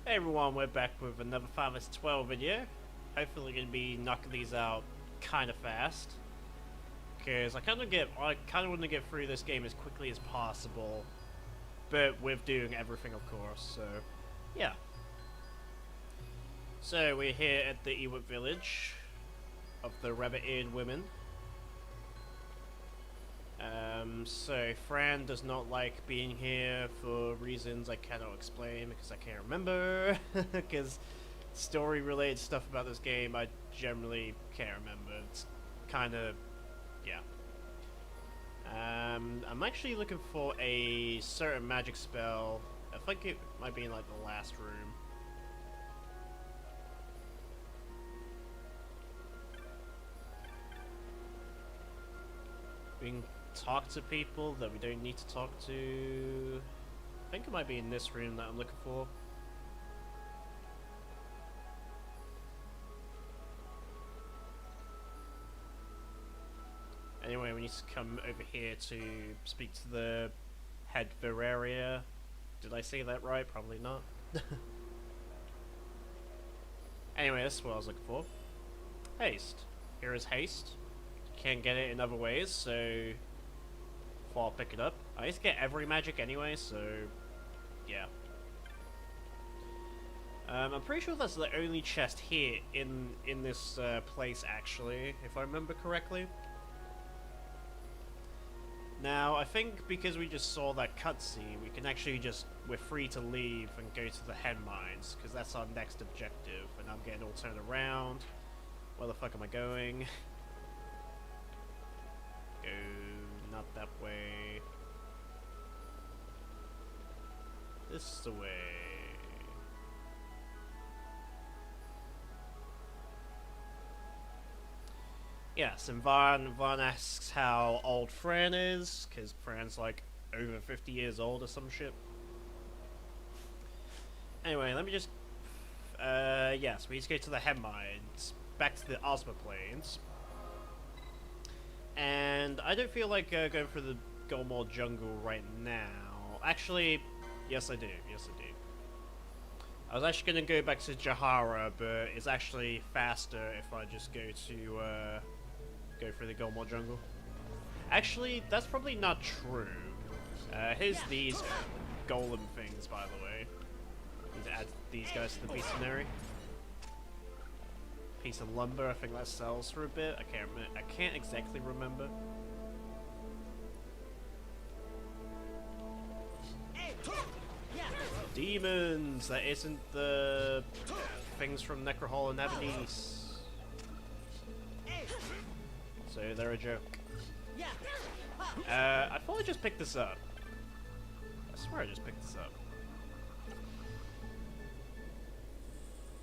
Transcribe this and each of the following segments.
Hey everyone, we're back with another Pt12 video. Hopefully gonna be knocking these out kinda fast. Cause I kinda want to get through this game as quickly as possible. But with doing everything of course, so yeah. So we're here at the Ewok village of the rabbit-eared women. So Fran does not like being here for reasons I cannot explain because I can't remember. Because story-related stuff about this game I generally can't remember. It's kind of, yeah. I'm actually looking for a certain magic spell. I think it might be in like the last room. We can talk to people that we don't need to talk to. I think it might be in this room that I'm looking for. Anyway, we need to come over here to speak to the head Veraria. Did I say that right? Probably not. Anyway, this is what I was looking for. Haste. Here is haste. Can't get it in other ways, so I'll pick it up. I used to get every magic anyway, so yeah. I'm pretty sure that's the only chest here in this place, actually, if I remember correctly. Now, I think because we just saw that cutscene, we can actually we're free to leave and go to the Henne mines, because that's our next objective, and I'm getting all turned around. Where the fuck am I going? Go not that way. This is the way. Yes, and Vaughn asks how old Fran is, because Fran's like over 50 years old or some shit. Anyway, let me just... yes, we need to go to the Henne mines, back to the Ozma Plains. And I don't feel like going for the Golmore jungle right now. Actually, yes I do. Yes I do. I was actually going to go back to Jahara, but it's actually faster if I just go for the Golmore jungle. Actually, that's probably not true. Here's these golem things, by the way. Need to add these guys to the bestiary. Piece of lumber, I think that sells for a bit. I can't exactly remember. Demons! That isn't the things from Necrohol and Aberdeen's. So they're a joke. I thought I just picked this up. I swear I just picked this up.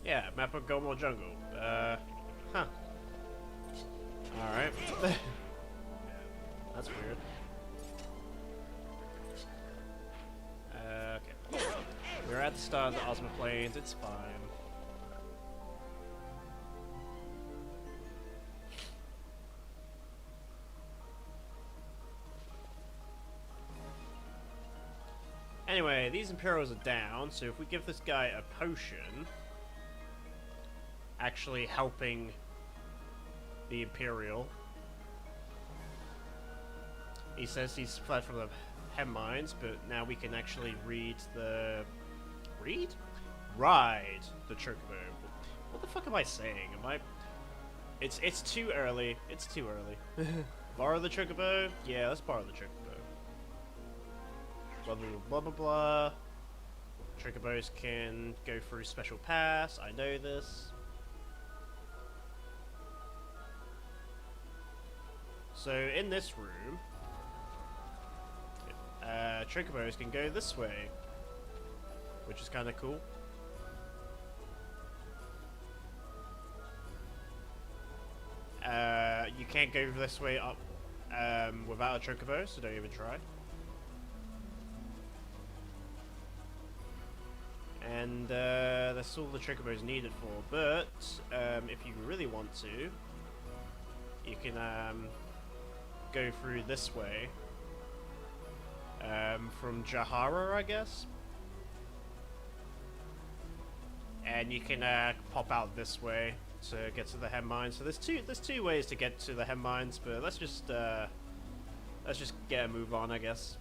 Yeah, map of Golmore Jungle. Huh. Alright. That's weird. Okay. We're at the start of the Ozma Plains, it's fine. Anyway, these Imperials are down, so if we give this guy a potion, actually helping the Imperial. He says he's fled from the Henne mines, but now we can actually ride the Chocobo. What the fuck am I saying? It's too early. It's too early. Borrow the Chocobo? Yeah, let's borrow the Chocobo. Blah blah blah blah blah. Chocobos can go through special pass. I know this. So in this room, Chocobos can go this way, which is kind of cool. You can't go this way up without a Chocobo, so don't even try. And that's all the Chocobos needed for. But if you really want to, you can go through this way from Jahara, I guess. and you can pop out this way to get to the Henne mines. So there's two ways to get to the Henne mines, but let's just get a move on, I guess.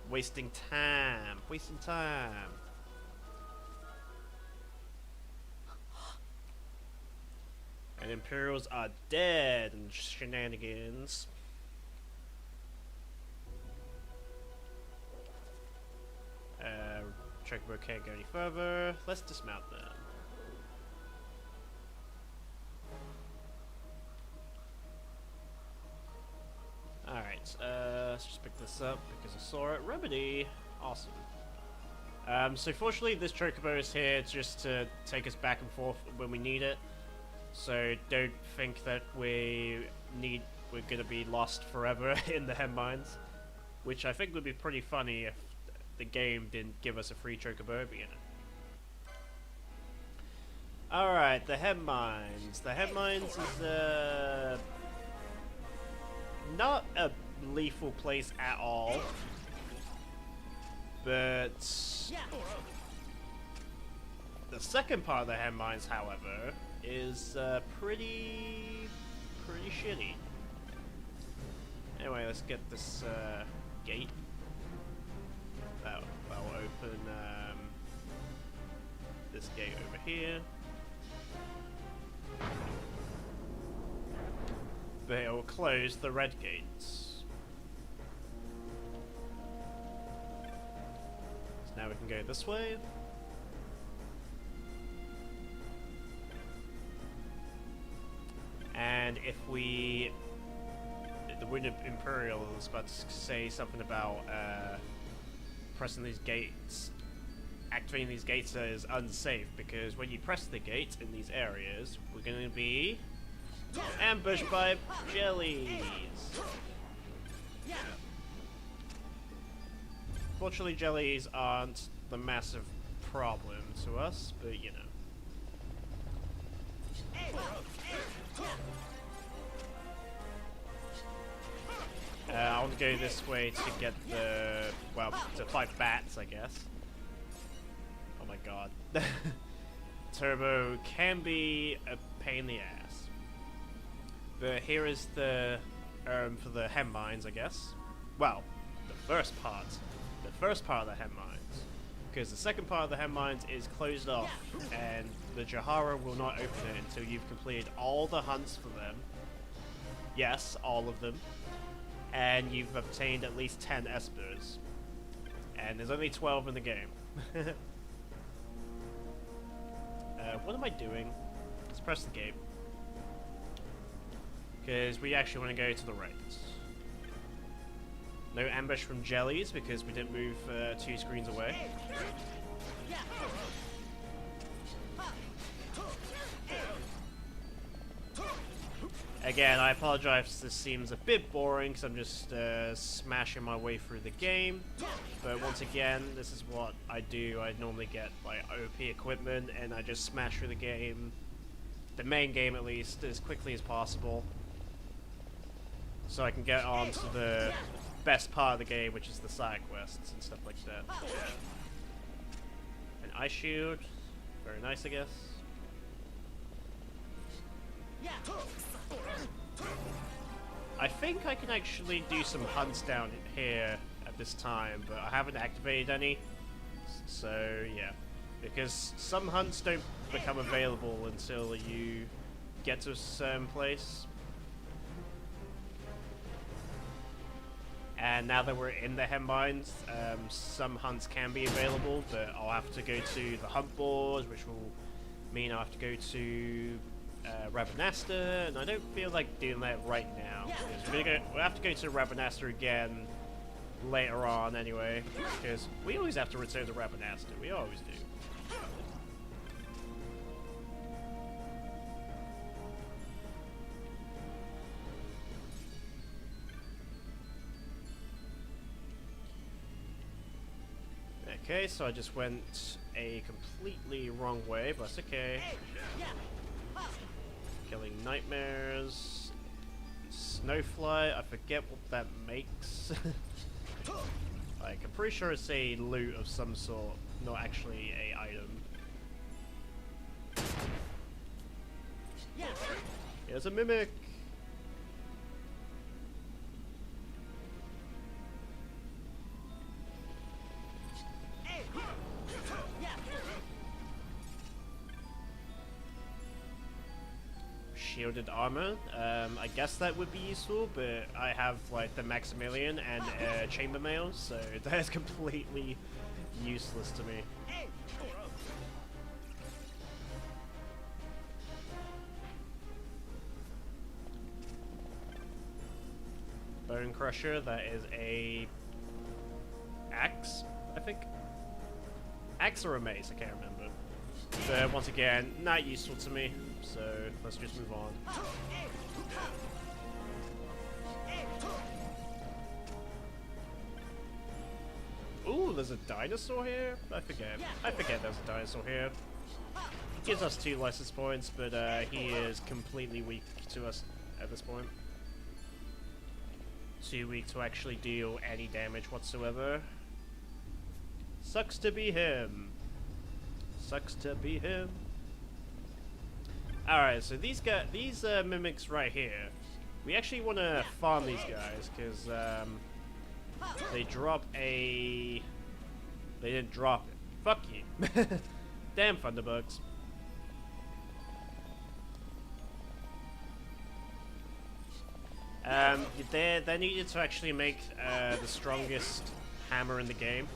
Wasting time. And Imperials are dead and shenanigans. Chocobo can't go any further. Let's dismount them. Alright, let's just pick this up because I saw it. Remedy! Awesome. So fortunately this Chocobo is here just to take us back and forth when we need it. So don't think that we're gonna be lost forever in the Henne mines. Which I think would be pretty funny if the game didn't give us a free Chocobo, but you know. Alright, the Henne mines. The Henne mines is not a lethal place at all, but the second part of the Henne mines, however, is pretty shitty. Anyway, let's get this gate. That'll open this gate over here. But it will close the red gates. So now we can go this way. And if we... The Wounded Imperial is about to say something about pressing these gates. Activating these gates is unsafe because when you press the gate in these areas, we're going to be ambushed by jellies. Fortunately, jellies aren't the massive problem to us, but you know. I want to go this way to get the, well, to fight bats, I guess. Oh my god. Turbo can be a pain in the ass. But here is the for the Henne mines, I guess. Well, the first part of the Henne mines. Because the second part of the Henne mines is closed off, and the Jahara will not open it until you've completed all the hunts for them. Yes, all of them. And you've obtained at least 10 espers. And there's only 12 in the game. What am I doing? Let's press the gate. Because we actually want to go to the right. No ambush from jellies because we didn't move 2 screens away. Again, I apologize if this seems a bit boring because I'm just smashing my way through the game. But once again, this is what I do. I normally get like OP equipment and I just smash through the game, the main game at least, as quickly as possible. So I can get on to the best part of the game, which is the side quests and stuff like that. An ice shield. Very nice, I guess. I think I can actually do some hunts down here at this time, but I haven't activated any. So, yeah. Because some hunts don't become available until you get to a certain place. And now that we're in the Henne mines, some hunts can be available, but I'll have to go to the hunt board, which will mean I'll have to go to Rabanasta, and I don't feel like doing that right now. We'll have to go to Rabanasta again later on anyway, because we always have to return to Rabanasta. We always do. Okay, so I just went a completely wrong way, but that's okay. Killing nightmares. Snowfly, I forget what that makes. Like, I'm pretty sure it's a loot of some sort. not actually a item. Here's a mimic! Shielded armor. I guess that would be useful, but I have like the Maximilian and chamber mail, so that is completely useless to me. Bone Crusher, that is a axe, I think. Axe or a mace, I can't remember. But once again, not useful to me, so let's just move on. Ooh, there's a dinosaur here? I forget there's a dinosaur here. He gives us 2 license points, but he is completely weak to us at this point. Too weak to actually deal any damage whatsoever. Sucks to be him. Sucks to be him. Alright, so these mimics right here, we actually want to farm these guys, because they drop a... They didn't drop it. Fuck you. Damn Thunderbugs. They're needed to actually make the strongest hammer in the game.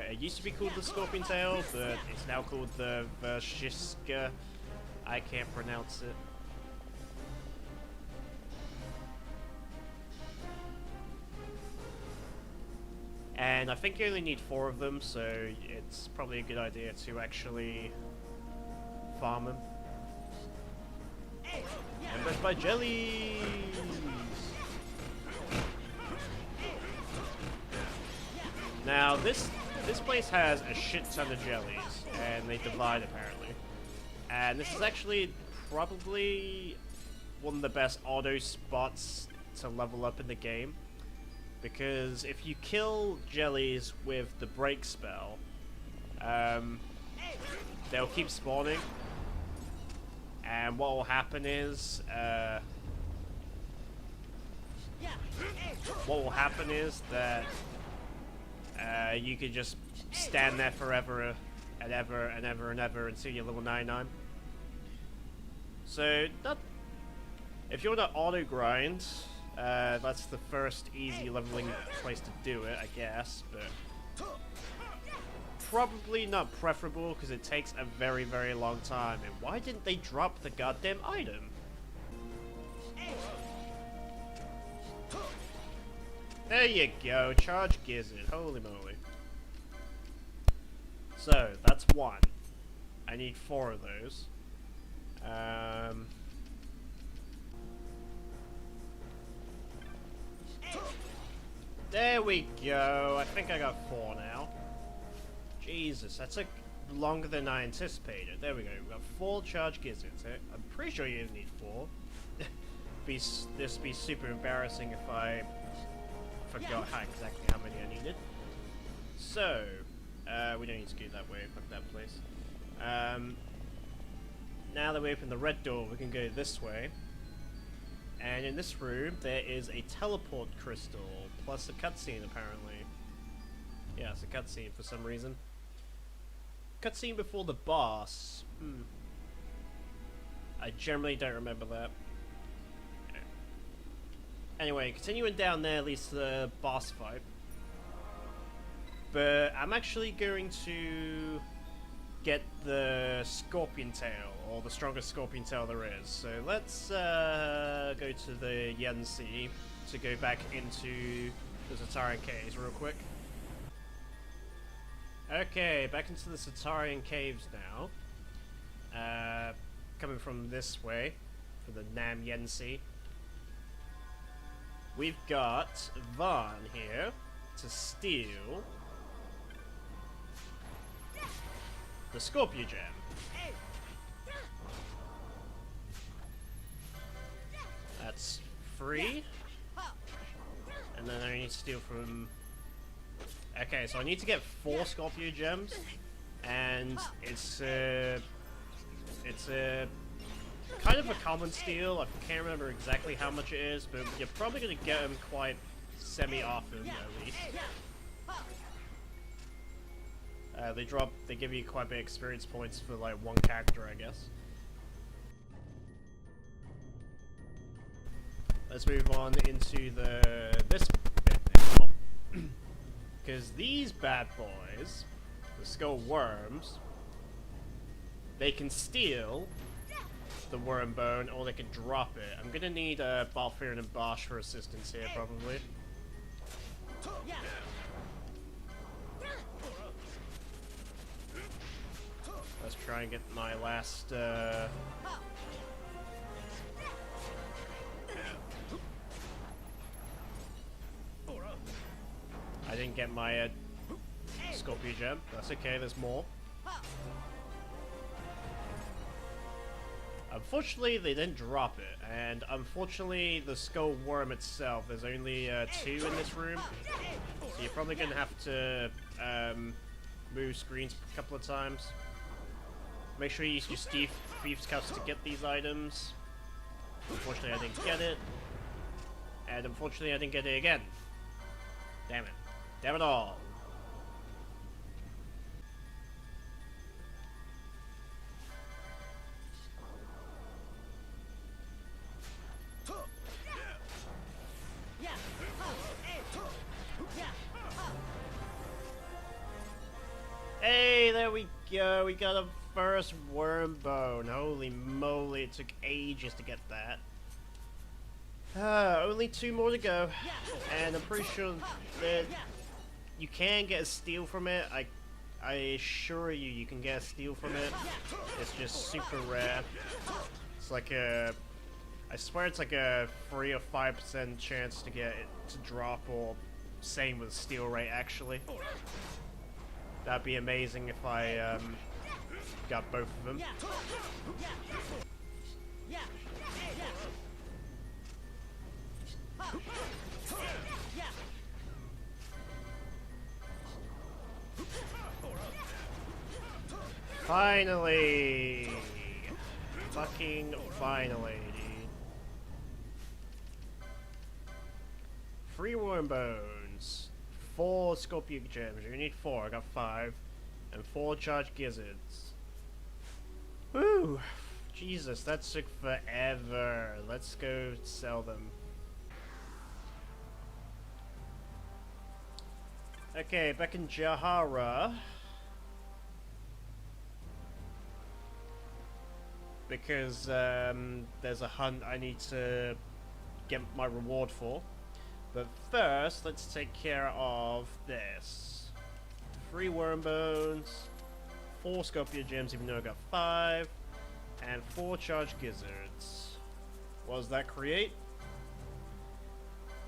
It used to be called the Scorpion Tail, but it's now called the Verschiska. I can't pronounce it. And I think you only need 4 of them, so it's probably a good idea to actually farm them. Ambushed by jellies! Now, this place has a shit ton of jellies, and they divide apparently. And this is actually probably one of the best auto spots to level up in the game. Because if you kill jellies with the break spell, they'll keep spawning. And what will happen is, that you could just stand there forever and ever and ever and ever until you're level 99. So, if you want to auto grind, that's the first easy leveling place to do it, I guess, but probably not preferable because it takes a very, very long time. And why didn't they drop the goddamn item? There you go, charge gizzard, holy moly. So, that's 1. I need 4 of those. There we go, I think I got 4 now. Jesus, that took longer than I anticipated. There we go, we got 4 charge gizzards. I'm pretty sure you need 4. This would be super embarrassing if I forgot exactly how many I needed. So, we don't need to go that way, fuck that place. Now that we open the red door, we can go this way. And in this room, there is a teleport crystal, plus a cutscene apparently. Yeah, it's a cutscene for some reason. Cutscene before the boss. I generally don't remember that. Anyway, continuing down there leads to the boss fight. But I'm actually going to get the Scorpion Tail, or the strongest Scorpion Tail there is. So let's go to the XII to go back into the Zatarian Caves real quick. Okay, back into the Zatarian Caves now. Coming from this way, for the Nam XII. We've got Vaughn here to steal the Scorpio Gem. That's free. And then I need to steal from Okay, so I need to get 4 Scorpio gems, and it's kind of a common steal. I can't remember exactly how much it is, but you're probably gonna get them quite semi-often at least. They give you quite a bit of experience points for like 1 character, I guess. Let's move on into this bit now. Because these bad boys, the skull worms, they can steal the worm bone or they can drop it. I'm gonna need Balthirin and Bosch for assistance here, probably. Let's try and get my last I didn't get my Scorpio gem. That's okay, there's more. Unfortunately, they didn't drop it, and unfortunately, the skull worm itself, there's only 2 in this room, so you're probably going to have to move screens a couple of times. Make sure you use your Thieves' Cuffs to get these items. Unfortunately, I didn't get it, and unfortunately, I didn't get it again. Damn it. Damn it all. Hey, there we go. We got a first worm bone. Holy moly, it took ages to get that. Only 2 more to go. And I'm pretty sure that you can get a steal from it. I assure you can get a steal from it. It's just super rare. It's like a... I swear it's like a 3 or 5% chance to get it to drop, or same with steal rate actually. That'd be amazing if I got both of them. Finally! Fucking finally, dude. 3 worm bones. 4 Scorpio gems. You need 4. I got 5. And 4 charged gizzards. Woo! Jesus, that took forever. Let's go sell them. Okay, back in Jahara. Because there's a hunt I need to get my reward for. But first, let's take care of this. 3 worm bones, 4 Scorpio gems, even though I got 5, and 4 charged gizzards. What does that create?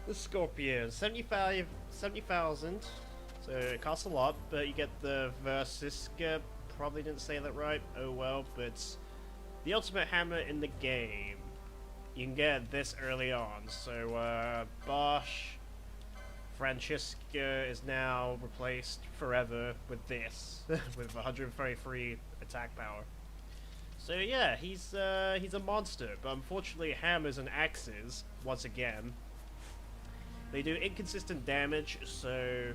The Scorpion, 70,000. So it costs a lot, but you get the Versiska. Probably didn't say that right. Oh well, but the ultimate hammer in the game. You can get this early on. So Bosch, Francisca is now replaced forever with this, with 133 attack power. So yeah, he's a monster. But unfortunately, hammers and axes, once again, they do inconsistent damage. So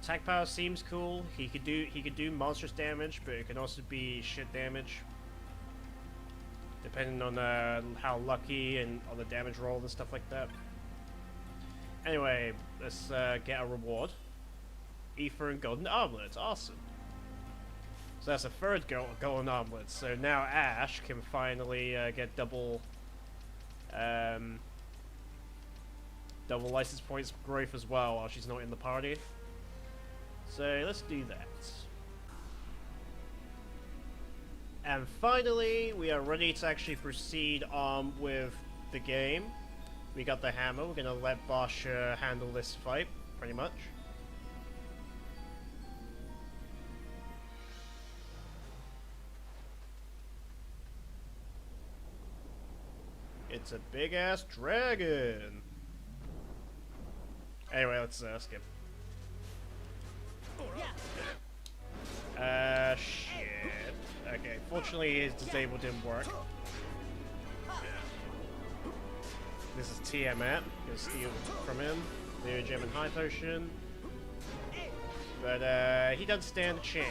attack power seems cool. He could do monstrous damage, but it can also be shit damage, depending on how lucky and on the damage roll and stuff like that. Anyway, let's get a reward. Ether and golden armlet, awesome. So that's a 3rd golden armlet. So now Ash can finally get double license points growth as well while she's not in the party. So let's do that. And finally, we are ready to actually proceed on with the game. We got the hammer. We're gonna let Bosch handle this fight, pretty much. It's a big-ass dragon. Anyway, let's skip. Unfortunately, his disable didn't work. This is Tiamat. Gonna steal from him. New gem and high potion. But he doesn't stand a chance.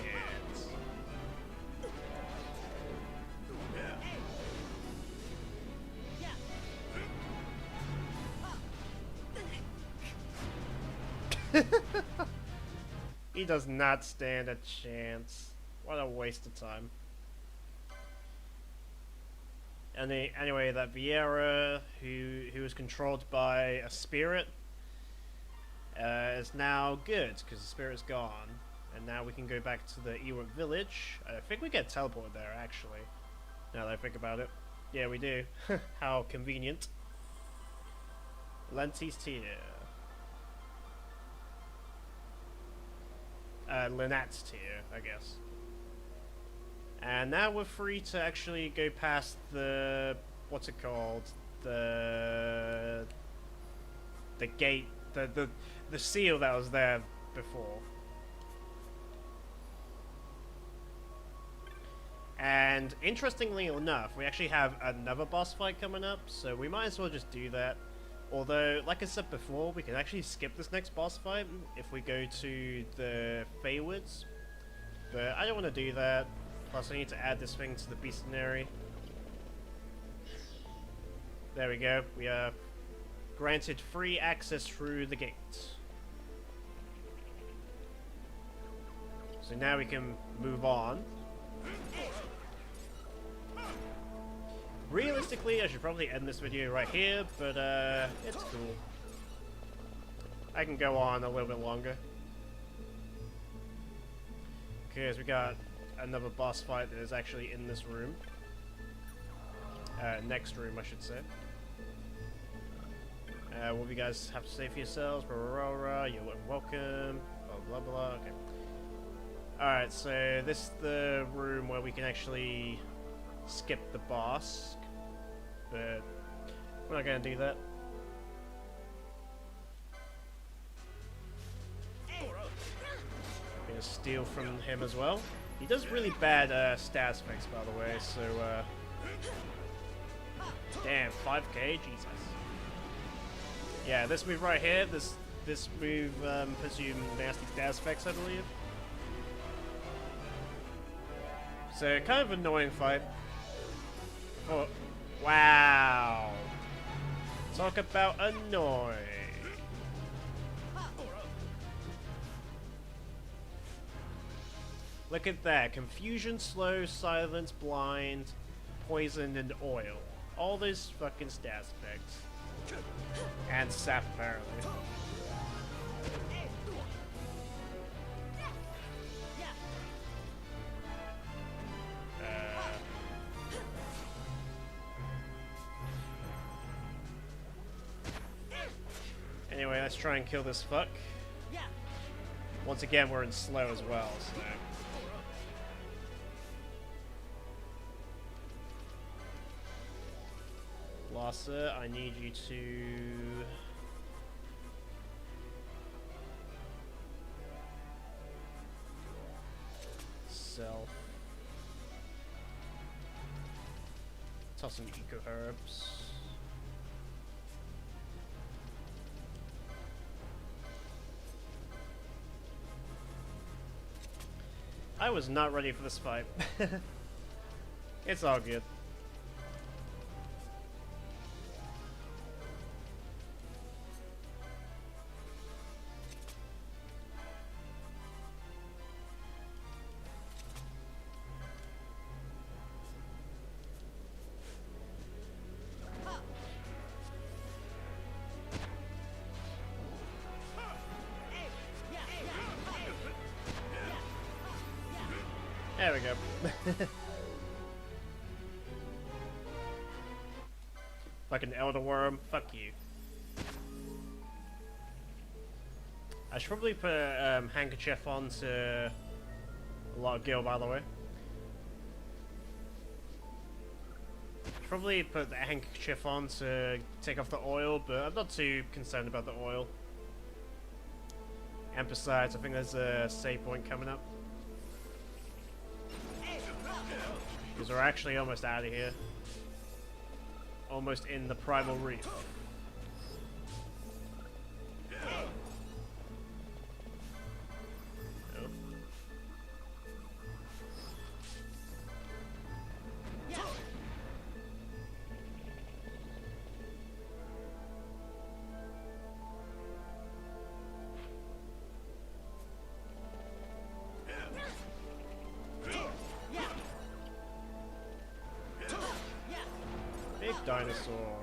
He does not stand a chance. What a waste of time. And anyway, that Vieira, who was controlled by a spirit, is now good because the spirit's gone, and now we can go back to the Ewok village. I think we get teleported there, actually. Now that I think about it, yeah, we do. How convenient. Lentis tier. Lynat's tier, I guess. And now we're free to actually go past the, what's it called? The gate, the seal that was there before. And interestingly enough, we actually have another boss fight coming up, so we might as well just do that. Although, like I said before, we can actually skip this next boss fight if we go to the Feywoods. But I don't want to do that. Plus I need to add this thing to the bestiary. There we go. We are granted free access through the gate. So now we can move on. Realistically, I should probably end this video right here, but it's cool. I can go on a little bit longer. Because we got another boss fight that is actually in this room. Next room, I should say. What do you guys have to say for yourselves? Blah, blah, blah, you're welcome. Blah, blah, blah. Okay. Alright, so this is the room where we can actually skip the boss. But we're not going to do that. I'm going to steal from him as well. He does really bad stats effects, by the way, so damn, 5k? Jesus. Yeah, this move right here, this move puts you in nasty stats effects, I believe. So, kind of annoying fight. Oh, wow. Talk about annoying. Look at that. Confusion, slow, silence, blind, poison, and oil. All those fucking stats effects. And sap, apparently. Anyway, let's try and kill this fuck. Once again, we're in slow as well, so... Lassa, I need you to... Self... Toss some eco herbs. I was not ready for this fight. It's all good. There we go. Fucking Elder Worm, fuck you. I should probably put a handkerchief on to a lot of gil, by the way. Probably put the handkerchief on to take off the oil, but I'm not too concerned about the oil. And besides, I think there's a save point coming up. Because we're actually almost out of here. Almost in the Primal Reef. Big dinosaur.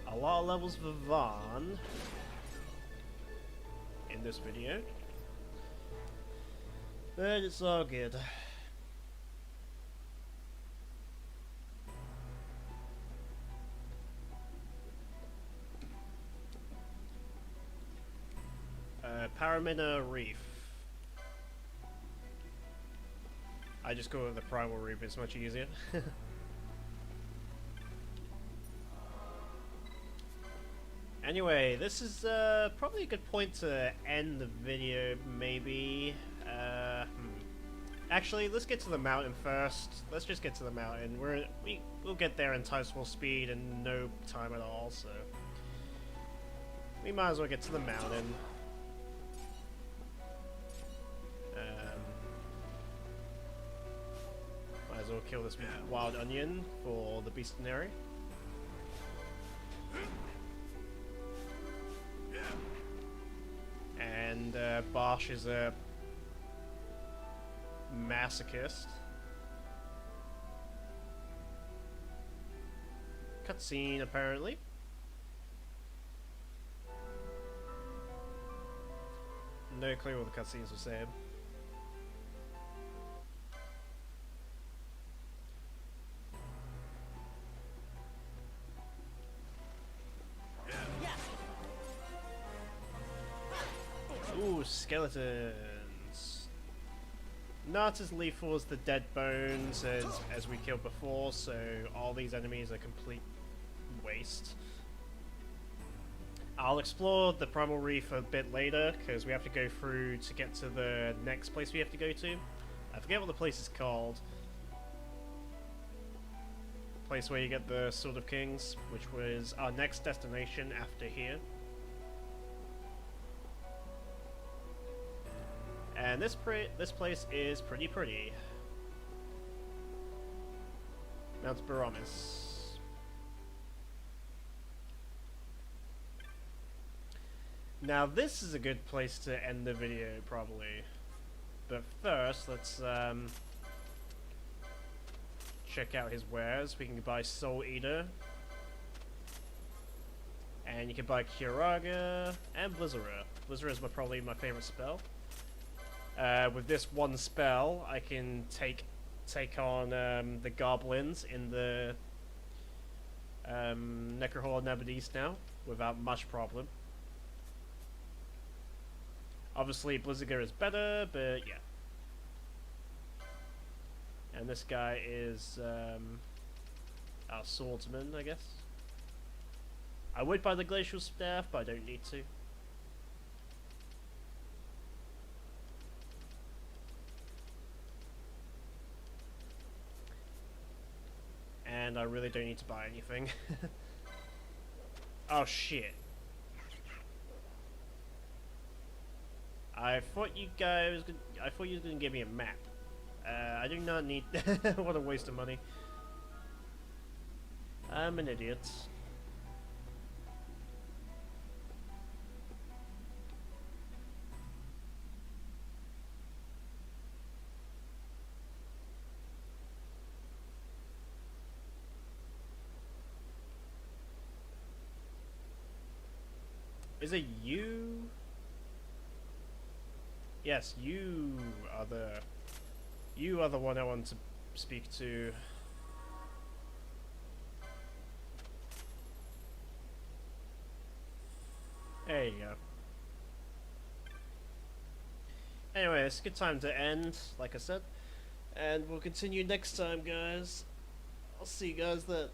A lot of levels for Vaughn in this video, but it's all good. Paramina Reef. I just go with the Primal Reef, it's much easier. Anyway, this is probably a good point to end the video, maybe. Actually, let's get to the mountain first. Let's just get to the mountain. We'll get there in Tidal speed in no time at all, so we might as well get to the mountain. Might as well kill this wild onion for the bestiary. And Bosch is a masochist. Cutscene, apparently. No clue what the cutscenes were saying. Ooh, skeletons. Not as lethal as the dead bones as we killed before, so all these enemies are complete waste. I'll explore the Primal Reef a bit later, because we have to go through to get to the next place we have to go to. I forget what the place is called. Place where you get the Sword of Kings, which was our next destination after here. And this place is pretty. Mount Baromis. Now this is a good place to end the video, probably. But first, let's check out his wares. We can buy Soul Eater. And you can buy Kiraga and Blizzara. Blizzara is probably my favorite spell. With this one spell, I can take on the goblins in the Necrohol Nabadis now, without much problem. Obviously, Blizziger is better, but yeah. And this guy is our swordsman, I guess. I would buy the Glacial Staff, but I don't need to. And I really don't need to buy anything. Oh shit. I thought you were gonna give me a map. I do not need what a waste of money. I'm an idiot. Is it you? Yes, you are the one I want to speak to. There you go. Anyway, it's a good time to end, like I said. And we'll continue next time, guys. I'll see you guys then.